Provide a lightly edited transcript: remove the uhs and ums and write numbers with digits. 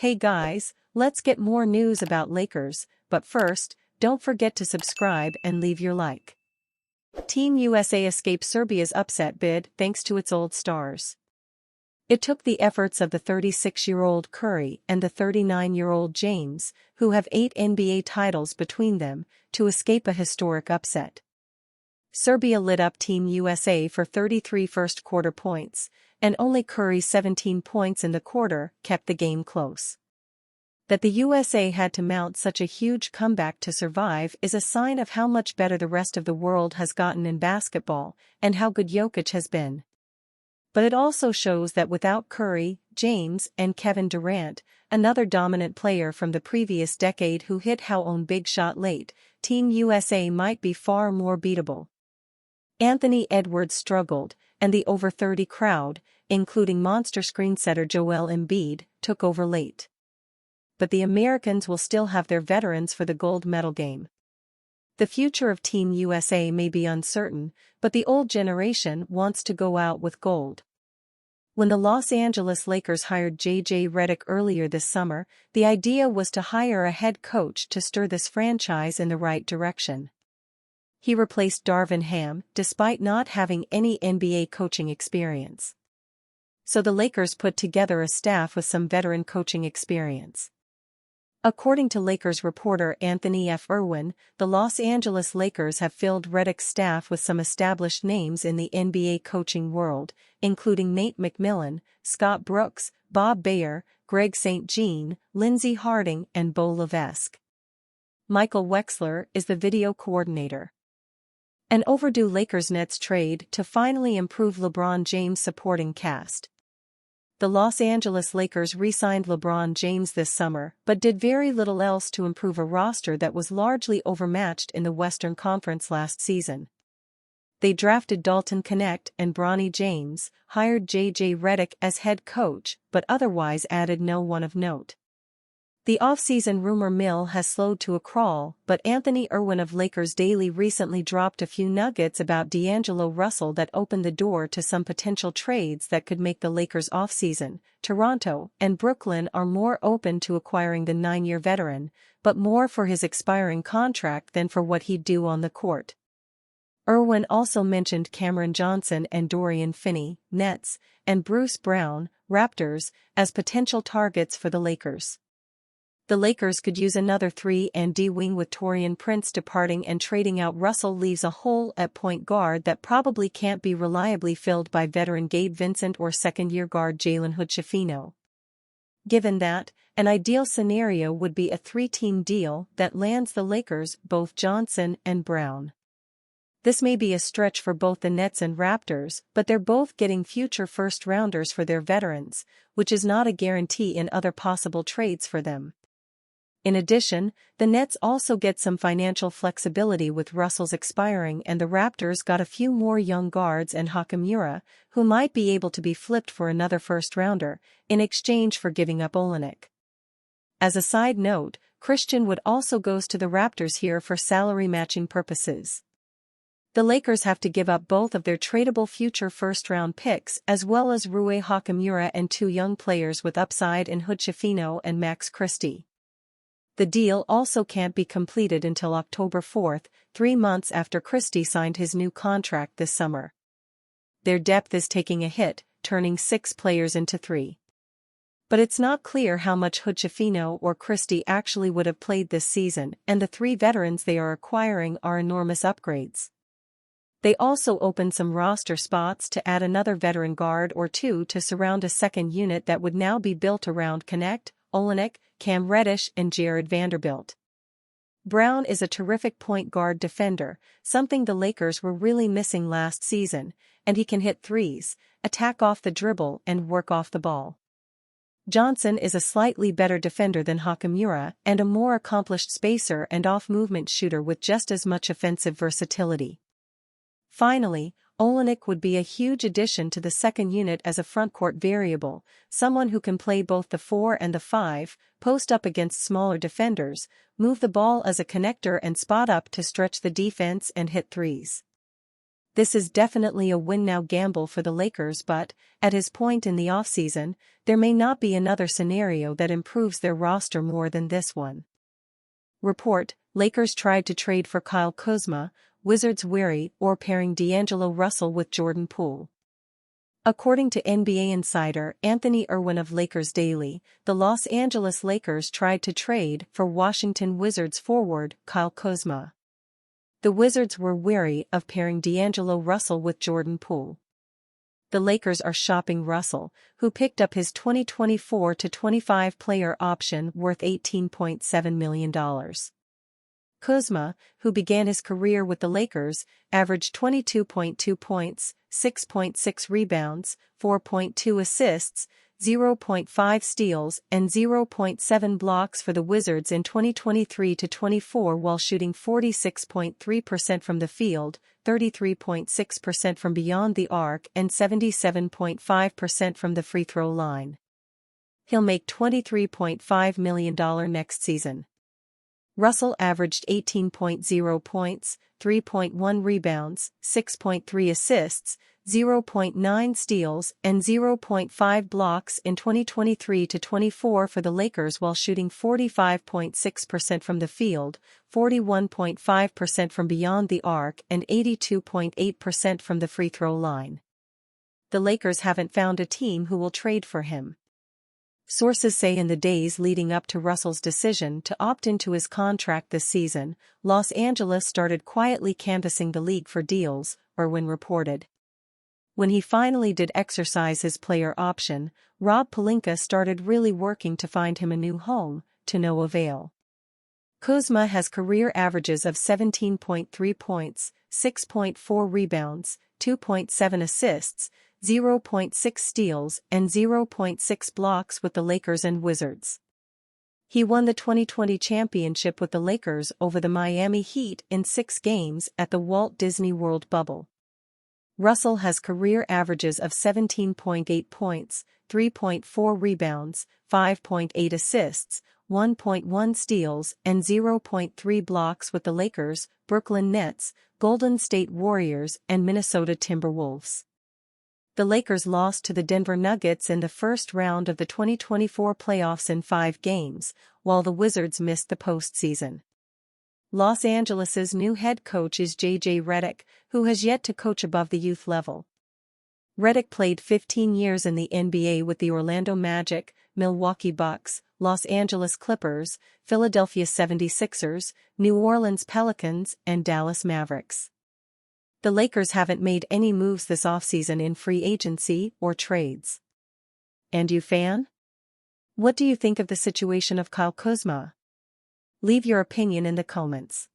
Hey guys, let's get more news about Lakers, but first, don't forget to subscribe and leave your like. Team USA escaped Serbia's upset bid thanks to its old stars. It took the efforts of the 36-year-old Curry and the 39-year-old James, who have 8 NBA titles between them, to escape a historic upset. Serbia lit up Team USA for 33 first-quarter points, and only Curry's 17 points in the quarter kept the game close. That the USA had to mount such a huge comeback to survive is a sign of how much better the rest of the world has gotten in basketball and how good Jokic has been. But it also shows that without Curry, James, and Kevin Durant, another dominant player from the previous decade who hit his own big shot late, Team USA might be far more beatable. Anthony Edwards struggled, and the over 30 crowd, including monster screensetter Joel Embiid, took over late. But the Americans will still have their veterans for the gold medal game. The future of Team USA may be uncertain, but the old generation wants to go out with gold. When the Los Angeles Lakers hired J.J. Redick earlier this summer, the idea was to hire a head coach to steer this franchise in the right direction. He replaced Darvin Ham, despite not having any NBA coaching experience. So the Lakers put together a staff with some veteran coaching experience. According to Lakers reporter Anthony F. Irwin, the Los Angeles Lakers have filled Redick's staff with some established names in the NBA coaching world, including Nate McMillan, Scott Brooks, Bob Bayer, Greg St. Jean, Lindsey Harding, and Bo Levesque. Michael Wexler is the video coordinator. An overdue Lakers-Nets trade to finally improve LeBron James' supporting cast. The Los Angeles Lakers re-signed LeBron James this summer but did very little else to improve a roster that was largely overmatched in the Western Conference last season. They drafted Dalton Knecht and Bronny James, hired J.J. Redick as head coach but otherwise added no one of note. The off-season rumor mill has slowed to a crawl, but Anthony Irwin of Lakers Daily recently dropped a few nuggets about D'Angelo Russell that opened the door to some potential trades that could make the Lakers off-season. Toronto and Brooklyn are more open to acquiring the 9-year veteran, but more for his expiring contract than for what he'd do on the court. Irwin also mentioned Cameron Johnson and Dorian Finney, Nets, and Bruce Brown, Raptors, as potential targets for the Lakers. The Lakers could use another 3-and-D wing with Taurean Prince departing, and trading out Russell leaves a hole at point guard that probably can't be reliably filled by veteran Gabe Vincent or second-year guard Jalen Hood-Schifino. Given that, an ideal scenario would be a 3-team deal that lands the Lakers both Johnson and Brown. This may be a stretch for both the Nets and Raptors, but they're both getting future first-rounders for their veterans, which is not a guarantee in other possible trades for them. In addition, the Nets also get some financial flexibility with Russell's expiring, and the Raptors got a few more young guards and Hachimura, who might be able to be flipped for another first-rounder, in exchange for giving up Olynyk. As a side note, Christian Wood also goes to the Raptors here for salary matching purposes. The Lakers have to give up both of their tradable future first-round picks as well as Rui Hachimura and 2 young players with upside in Hood-Schifino and Max Christie. The deal also can't be completed until October 4, 3 months after Christie signed his new contract this summer. Their depth is taking a hit, turning 6 players into 3. But it's not clear how much Hood-Schifino or Christie actually would have played this season, and the 3 veterans they are acquiring are enormous upgrades. They also open some roster spots to add another veteran guard or 2 to surround a second unit that would now be built around Knecht, Olynyk, Cam Reddish, and Jared Vanderbilt. Brown is a terrific point guard defender, something the Lakers were really missing last season, and he can hit threes, attack off the dribble, and work off the ball. Johnson is a slightly better defender than Hachimura and a more accomplished spacer and off-movement shooter with just as much offensive versatility. Finally, Olynyk would be a huge addition to the second unit as a frontcourt variable, someone who can play both the 4 and the 5, post up against smaller defenders, move the ball as a connector, and spot up to stretch the defense and hit threes. This is definitely a win-now gamble for the Lakers, but, at his point in the offseason, there may not be another scenario that improves their roster more than this one. Report: Lakers tried to trade for Kyle Kuzma, Wizards weary or pairing D'Angelo Russell with Jordan Poole. According to NBA insider Anthony Irwin of Lakers Daily, the Los Angeles Lakers tried to trade for Washington Wizards forward Kyle Kuzma. The Wizards were wary of pairing D'Angelo Russell with Jordan Poole. The Lakers are shopping Russell, who picked up his 2024-25 player option worth $18.7 million. Kuzma, who began his career with the Lakers, averaged 22.2 points, 6.6 rebounds, 4.2 assists, 0.5 steals and 0.7 blocks for the Wizards in 2023-24 while shooting 46.3% from the field, 33.6% from beyond the arc and 77.5% from the free throw line. He'll make $23.5 million next season. Russell averaged 18.0 points, 3.1 rebounds, 6.3 assists, 0.9 steals and 0.5 blocks in 2023-24 for the Lakers while shooting 45.6% from the field, 41.5% from beyond the arc and 82.8% from the free throw line. The Lakers haven't found a team who will trade for him. Sources say in the days leading up to Russell's decision to opt into his contract this season, Los Angeles started quietly canvassing the league for deals, Irwin reported. When he finally did exercise his player option, Rob Pelinka started really working to find him a new home, to no avail. Kuzma has career averages of 17.3 points, 6.4 rebounds, 2.7 assists, 0.6 steals and 0.6 blocks with the Lakers and Wizards. He won the 2020 championship with the Lakers over the Miami Heat in 6 games at the Walt Disney World bubble. Russell has career averages of 17.8 points, 3.4 rebounds, 5.8 assists, 1.1 steals and 0.3 blocks with the Lakers, Brooklyn Nets, Golden State Warriors and Minnesota Timberwolves. The Lakers lost to the Denver Nuggets in the first round of the 2024 playoffs in 5 games, while the Wizards missed the postseason. Los Angeles's new head coach is J.J. Redick, who has yet to coach above the youth level. Redick played 15 years in the NBA with the Orlando Magic, Milwaukee Bucks, Los Angeles Clippers, Philadelphia 76ers, New Orleans Pelicans and Dallas Mavericks. The Lakers haven't made any moves this offseason in free agency or trades. And you, fan? What do you think of the situation of Kyle Kuzma? Leave your opinion in the comments.